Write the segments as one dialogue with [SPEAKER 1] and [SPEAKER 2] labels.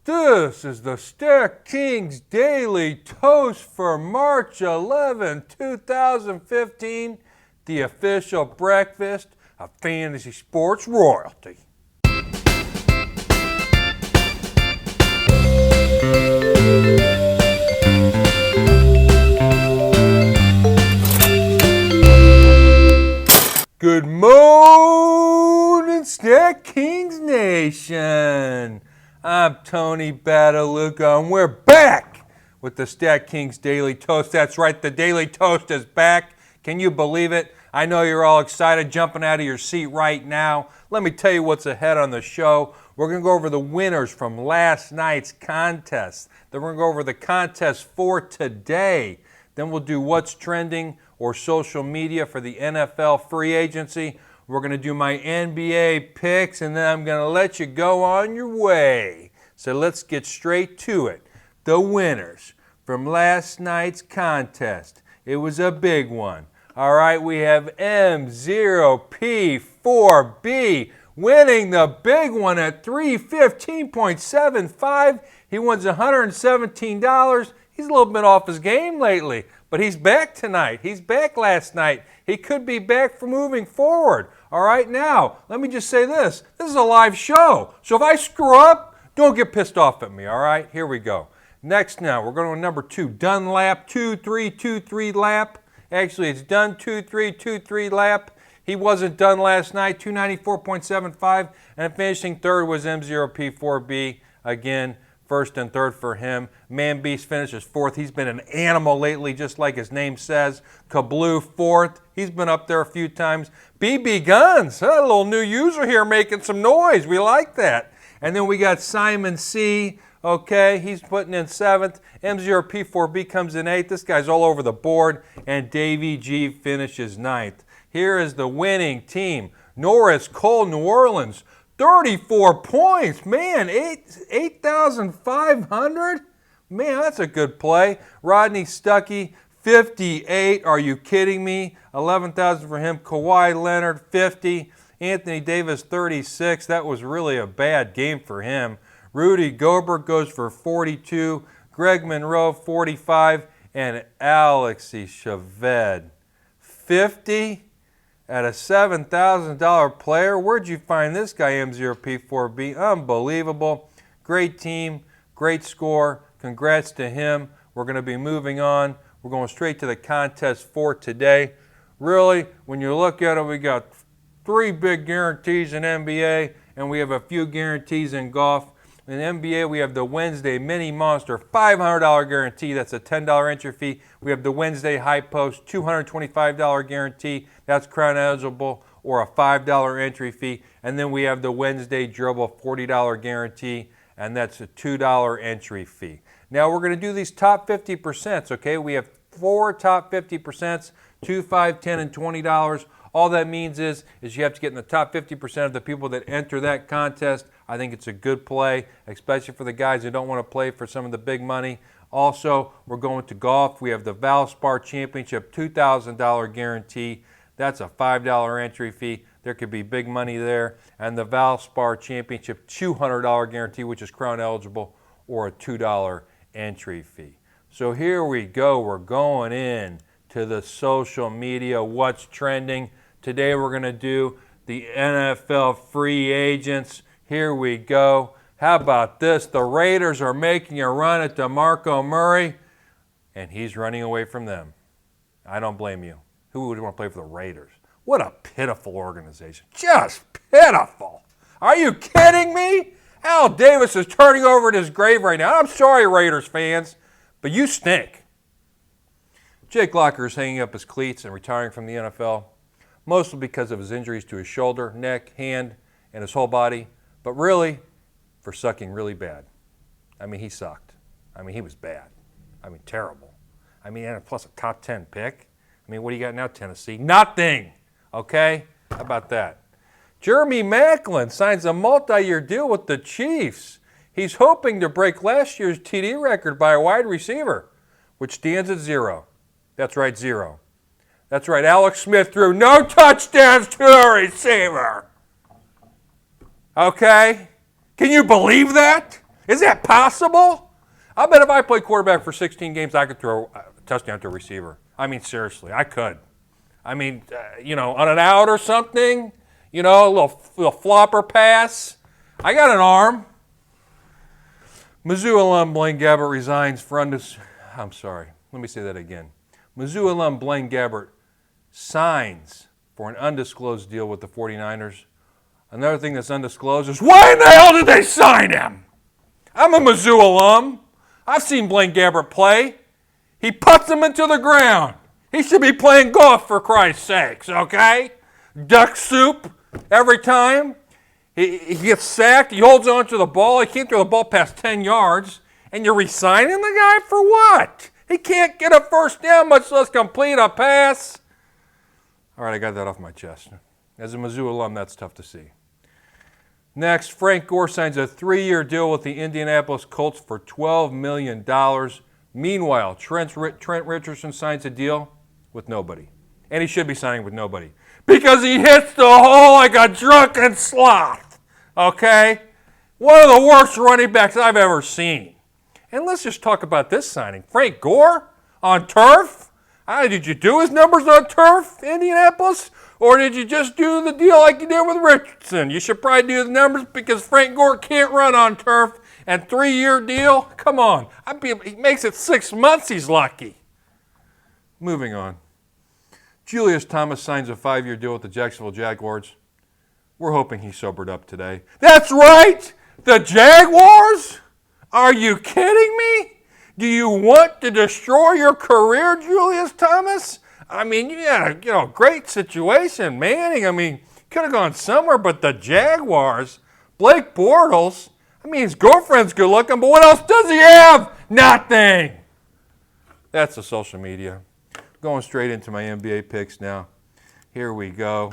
[SPEAKER 1] This is the Stack Kings Daily Toast for March 11, 2015, the official breakfast of fantasy sports royalty. Good morning, Stack Kings Nation. I'm Tony Badaluca, and we're back with the Stack Kings Daily Toast. That's right, the Daily Toast is back. Can you believe it? I know you're all excited, jumping out of your seat right now. Let me tell you what's ahead on the show. We're going to go over the winners from last night's contest. Then we're going to go over the contest for today. Then we'll do what's trending or social media for the NFL free agency. We're going to do my NBA picks, and then I'm going to let you go on your way. So let's get straight to it. The winners from last night's contest. It was a big one. All right, we have M0P4B winning the big one at $315.75. He wins $117. He's a little bit off his game lately, but he's back tonight. He's back last night. He could be back for moving forward. All right, now, let me just say this. This is a live show, so if I screw up, don't get pissed off at me, all right? Here we go. Next now, we're going to number 2, Dunlap 2323 lap. Actually, it's Dun 2323 lap. He wasn't done last night, 294.75, and finishing third was M0P4B. Again, first and third for him. Man Beast finishes fourth. He's been an animal lately, just like his name says. Kabloo fourth. He's been up there a few times. BB Guns, a little new user here making some noise. We like that. And then we got Simon C. Okay, he's putting in seventh. M0P4B comes in eighth. This guy's all over the board. And Davey G finishes ninth. Here is the winning team. Norris Cole, New Orleans. 34 points. Man, 8,500? Man, that's a good play. Rodney Stuckey, 58. Are you kidding me? 11,000 for him. Kawhi Leonard, 50. Anthony Davis, 36. That was really a bad game for him. Rudy Gobert goes for 42. Greg Monroe, 45. And Alexei Shaved, 50. At a $7,000 player. Where'd you find this guy, M0P4B? Unbelievable. Great team, great score. Congrats to him. We're going to be moving on. We're going straight to the contest for today. Really, when you look at it, we got 3 big guarantees in NBA, and we have a few guarantees in golf. In NBA, we have the Wednesday Mini Monster $500 guarantee. That's a $10 entry fee. We have the Wednesday High Post $225 guarantee. That's crown eligible or a $5 entry fee. And then we have the Wednesday Dribble $40 guarantee, and that's a $2 entry fee. Now we're going to do these top 50%, okay? We have 4 top 50%, $2, $5, $10, and $20. All that means is you have to get in the top 50% of the people that enter that contest. I think it's a good play, especially for the guys who don't want to play for some of the big money. Also, we're going to golf. We have the Valspar Championship $2,000 guarantee. That's a $5 entry fee. There could be big money there. And the Valspar Championship $200 guarantee, which is crown eligible, or a $2 entry fee. So here we go. We're going in to the social media, what's trending. Today we're going to do the NFL free agents. Here we go. How about this? The Raiders are making a run at DeMarco Murray, and he's running away from them. I don't blame you. Who would want to play for the Raiders? What a pitiful organization. Just pitiful. Are you kidding me? Al Davis is turning over in his grave right now. I'm sorry, Raiders fans, but you stink. Jake Locker is hanging up his cleats and retiring from the NFL, mostly because of his injuries to his shoulder, neck, hand, and his whole body, but really for sucking really bad. I mean, he sucked. I mean, he was bad. I mean, terrible. I mean, and plus a top 10 pick. I mean, what do you got now, Tennessee? Nothing, okay? How about that? Jeremy Maclin signs a multi-year deal with the Chiefs. He's hoping to break last year's TD record by a wide receiver, which stands at 0. That's right, 0. That's right, Alex Smith threw no touchdowns to a receiver. Okay? Can you believe that? Is that possible? I bet if I played quarterback for 16 games, I could throw a touchdown to a receiver. I mean, seriously, I could. I mean, on an out or something, a little flopper pass. I got an arm. Mizzou alum Blaine Gabbert resigns for I'm sorry, let me say that again. Mizzou alum Blaine Gabbert signs for an undisclosed deal with the 49ers. Another thing that's undisclosed is why in the hell did they sign him? I'm a Mizzou alum. I've seen Blaine Gabbert play. He puts them into the ground. He should be playing golf, for Christ's sakes, okay? Duck soup every time. He gets sacked. He holds on to the ball. He can't throw the ball past 10 yards. And you're re-signing the guy for what? He can't get a first down, much less complete a pass. All right, I got that off my chest. As a Mizzou alum, that's tough to see. Next, Frank Gore signs a 3-year deal with the Indianapolis Colts for $12 million. Meanwhile, Trent Richardson signs a deal with nobody. And he should be signing with nobody. Because he hits the hole like a drunken sloth. Okay? One of the worst running backs I've ever seen. And let's just talk about this signing. Frank Gore on turf? Did you do his numbers on turf, Indianapolis? Or did you just do the deal like you did with Richardson? You should probably do the numbers because Frank Gore can't run on turf. And 3-year deal? Come on. He makes it 6 months, he's lucky. Moving on. Julius Thomas signs a 5-year deal with the Jacksonville Jaguars. We're hoping he's sobered up today. That's right! The Jaguars? Are you kidding me? Do you want to destroy your career, Julius Thomas? I mean, you had a great situation, Manning. I mean, could have gone somewhere, but the Jaguars, Blake Bortles, I mean, his girlfriend's good looking, but what else does he have? Nothing. That's the social media. Going straight into my NBA picks now. Here we go.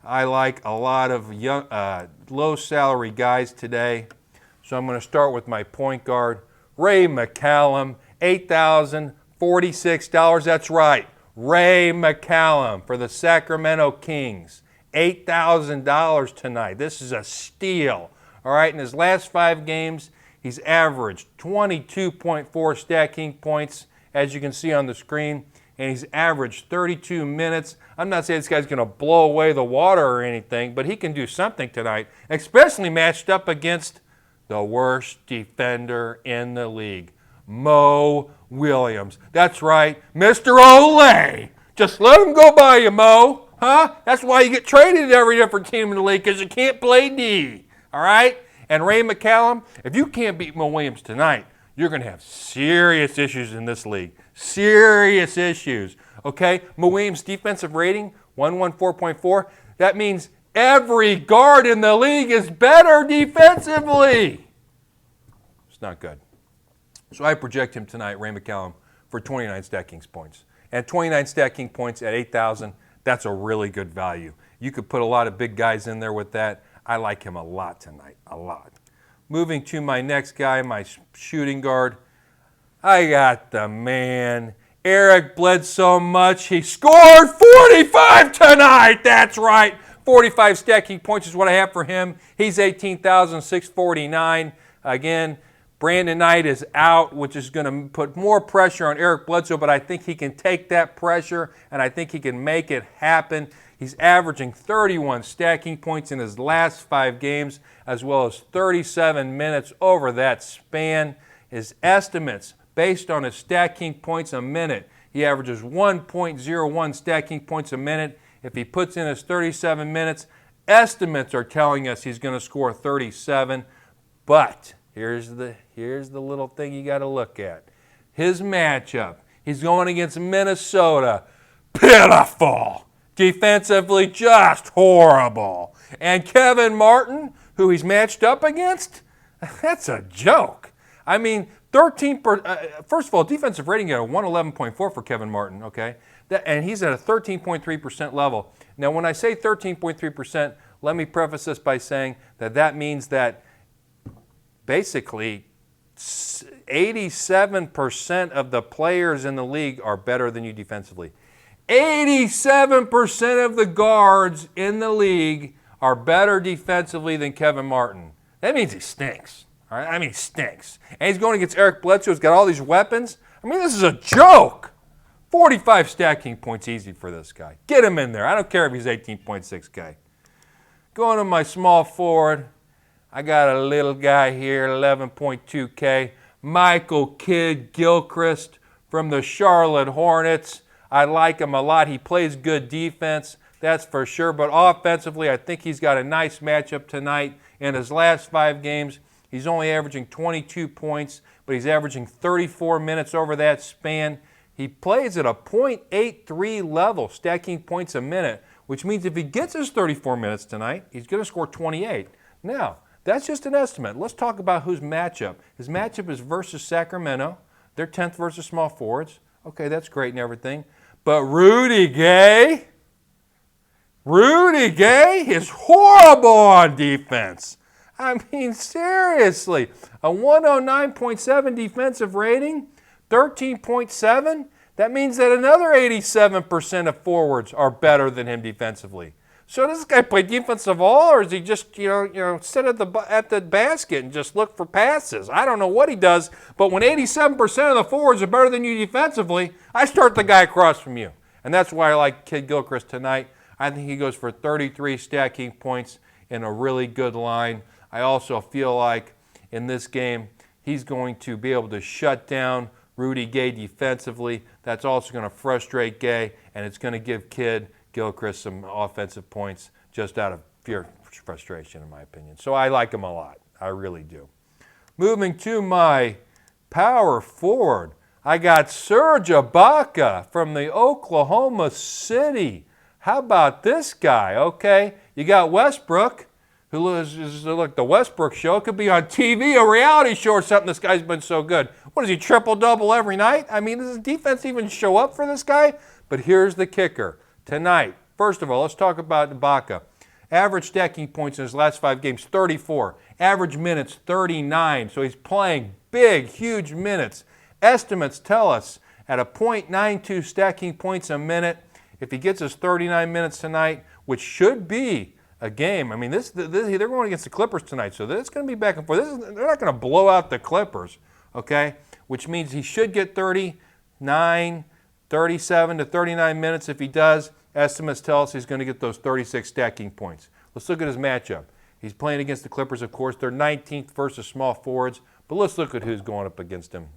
[SPEAKER 1] I like a lot of young, low-salary guys today. So I'm going to start with my point guard, Ray McCallum, $8,046. That's right, Ray McCallum for the Sacramento Kings. $8,000 tonight. This is a steal. All right, in his last 5 games, he's averaged 22.4 stacking points, as you can see on the screen, and he's averaged 32 minutes. I'm not saying this guy's going to blow away the water or anything, but he can do something tonight, especially matched up against the worst defender in the league, Mo Williams. That's right, Mr. Olay. Just let him go by you, Mo. Huh? That's why you get traded to every different team in the league, because you can't play D. All right? And Ray McCallum, if you can't beat Mo Williams tonight, you're going to have serious issues in this league. Serious issues. Okay? Mo Williams' defensive rating, 114.4. That means every guard in the league is better defensively. It's not good. So I project him tonight, Ray McCallum, for 29 stacking points. And 29 stacking points at 8,000, that's a really good value. You could put a lot of big guys in there with that. I like him a lot tonight, a lot. Moving to my next guy, my shooting guard. I got the man. Eric bled so much, he scored 45 tonight. That's right. 45 stacking points is what I have for him. He's 18,649. Again, Brandon Knight is out, which is going to put more pressure on Eric Bledsoe, but I think he can take that pressure, and I think he can make it happen. He's averaging 31 stacking points in his last 5 games, as well as 37 minutes over that span. His estimates, based on his stacking points a minute, he averages 1.01 stacking points a minute. If he puts in his 37 minutes, estimates are telling us he's going to score 37. But here's the little thing you got to look at. His matchup, he's going against Minnesota. Pitiful. Defensively, just horrible. And Kevin Martin, who he's matched up against, that's a joke. I mean, first of all, defensive rating at a 111.4 for Kevin Martin, okay? And he's at a 13.3% level. Now, when I say 13.3%, let me preface this by saying that means that basically 87% of the players in the league are better than you defensively. 87% of the guards in the league are better defensively than Kevin Martin. That means he stinks, All right? I mean, he stinks. And he's going against Eric Bledsoe, who's got all these weapons. I mean, this is a joke. 45 stacking points easy for this guy. Get him in there. I don't care if he's 18.6K. Going to my small forward, I got a little guy here, 11.2K. Michael Kidd-Gilchrist from the Charlotte Hornets. I like him a lot. He plays good defense, that's for sure. But offensively, I think he's got a nice matchup tonight. In his last 5 games, he's only averaging 22 points, but he's averaging 34 minutes over that span. He plays at a .83 level, stacking points a minute, which means if he gets his 34 minutes tonight, he's going to score 28. Now, that's just an estimate. Let's talk about whose matchup. His matchup is versus Sacramento. They're 10th versus small forwards. Okay, that's great and everything. But Rudy Gay is horrible on defense. I mean, seriously. A 109.7 defensive rating, 13.7. That means that another 87% of forwards are better than him defensively. So does this guy play defensive all, or is he just sit at the basket and just look for passes? I don't know what he does, but when 87% of the forwards are better than you defensively, I start the guy across from you. And that's why I like Kidd-Gilchrist tonight. I think he goes for 33 stacking points in a really good line. I also feel like in this game, he's going to be able to shut down Rudy Gay defensively. That's also going to frustrate Gay, and it's going to give Kidd-Gilchrist some offensive points just out of pure frustration, in my opinion. So I like him a lot. I really do. Moving to my power forward, I got Serge Ibaka from the Oklahoma City. How about this guy? Okay, you got Westbrook, who is like the Westbrook show. It could be on TV, a reality show or something. This guy's been so good. What is he, triple-double every night? I mean, does the defense even show up for this guy? But here's the kicker. Tonight, first of all, let's talk about Ibaka. Average stacking points in his last 5 games, 34. Average minutes, 39. So he's playing big, huge minutes. Estimates tell us at a .92 stacking points a minute, if he gets his 39 minutes tonight, which should be a game. I mean, they're going against the Clippers tonight, so it's going to be back and forth. They're not going to blow out the Clippers, okay? Which means he should get 37 to 39 minutes. If he does, estimates tell us he's going to get those 36 stacking points. Let's look at his matchup. He's playing against the Clippers, of course. They're 19th versus small forwards, but let's look at who's going up against him.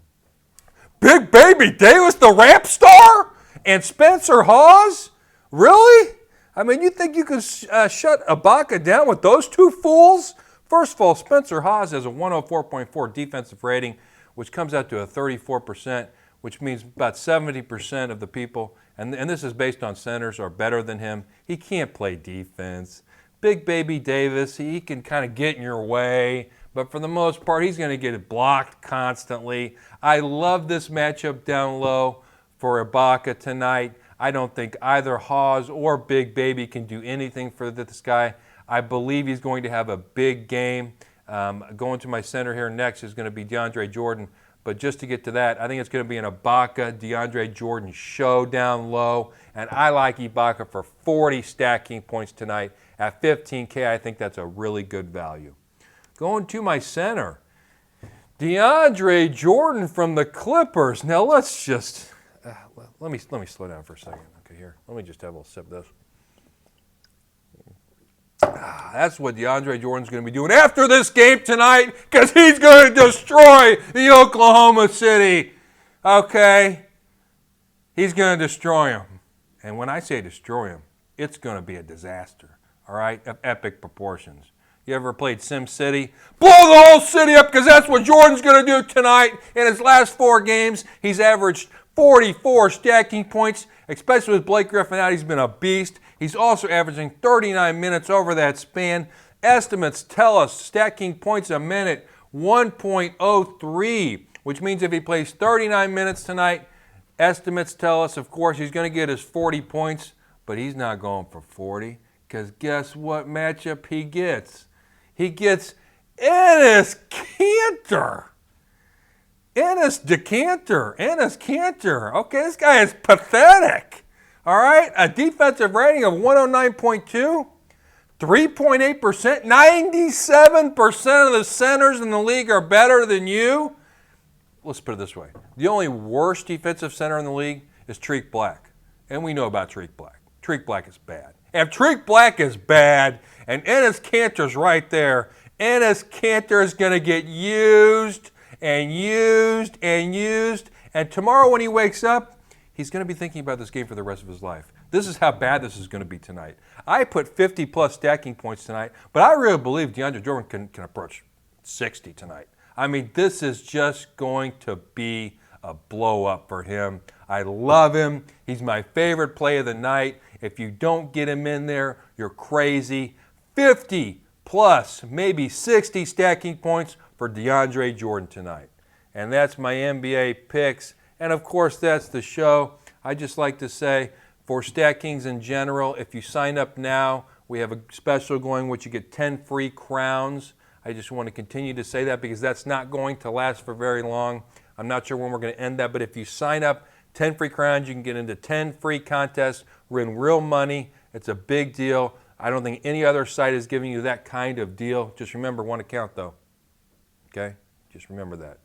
[SPEAKER 1] Big Baby Davis, the rap star, and Spencer Hawes? Really? I mean, you think you could shut Ibaka down with those two fools? First of all, Spencer Hawes has a 104.4 defensive rating, which comes out to a 34%, which means about 70% of the people, and this is based on centers, are better than him. He can't play defense. Big Baby Davis, he can kind of get in your way, but for the most part, he's going to get it blocked constantly. I love this matchup down low for Ibaka tonight. I don't think either Hawes or Big Baby can do anything for this guy. I believe he's going to have a big game. Going to my center here next is going to be DeAndre Jordan. But just to get to that, I think it's going to be an Ibaka-DeAndre Jordan show down low. And I like Ibaka for 40 stacking points tonight. At 15K, I think that's a really good value. Going to my center, DeAndre Jordan from the Clippers. Now let's just, let me slow down for a second. Okay, here, let me just have a little sip of this. That's what DeAndre Jordan's going to be doing after this game tonight, because he's going to destroy the Oklahoma City. Okay? He's going to destroy them. And when I say destroy them, it's going to be a disaster, all right, of epic proportions. You ever played Sim City? Blow the whole city up, because that's what Jordan's going to do tonight. In his last 4 games, he's averaged 44 stacking points, especially with Blake Griffin out. He's been a beast. He's also averaging 39 minutes over that span. Estimates tell us stacking points a minute, 1.03, which means if he plays 39 minutes tonight, estimates tell us, of course, he's going to get his 40 points, but he's not going for 40, because guess what matchup he gets? He gets Enes Kanter. Enes Kanter. Okay, this guy is pathetic. All right, a defensive rating of 109.2, 3.8%? 97% of the centers in the league are better than you? Let's put it this way. The only worst defensive center in the league is Tariq Black. And we know about Tariq Black. Tariq Black is bad. And if Tariq Black is bad and Enes Kanter's right there, Enes Kanter is going to get used and used and used. And tomorrow when he wakes up, he's going to be thinking about this game for the rest of his life. This is how bad this is going to be tonight. I put 50-plus stacking points tonight, but I really believe DeAndre Jordan can approach 60 tonight. I mean, this is just going to be a blow-up for him. I love him. He's my favorite play of the night. If you don't get him in there, you're crazy. 50-plus, maybe 60 stacking points for DeAndre Jordan tonight. And that's my NBA picks. And, of course, that's the show. I just like to say, for StatKings in general, if you sign up now, we have a special going which you get 10 free crowns. I just want to continue to say that because that's not going to last for very long. I'm not sure when we're going to end that, but if you sign up, 10 free crowns, you can get into 10 free contests, win real money. It's a big deal. I don't think any other site is giving you that kind of deal. Just remember one account, though. Okay? Just remember that.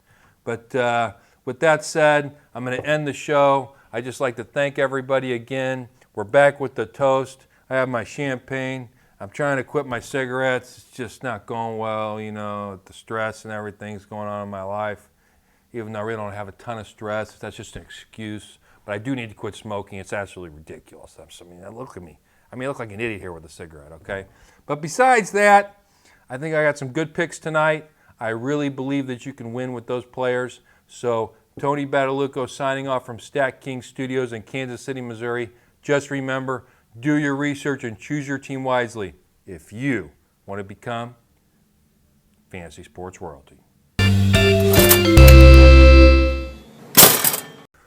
[SPEAKER 1] But with that said, I'm going to end the show. I just like to thank everybody again. We're back with the toast. I have my champagne. I'm trying to quit my cigarettes. It's just not going well, you know, the stress and everything's going on in my life. Even though I really don't have a ton of stress, that's just an excuse. But I do need to quit smoking. It's absolutely ridiculous. I mean, look at me. I mean, I look like an idiot here with a cigarette, okay? But besides that, I think I got some good picks tonight. I really believe that you can win with those players. So Tony Badalucco signing off from StatKings Studios in Kansas City, Missouri. Just remember, do your research and choose your team wisely if you want to become fantasy sports royalty.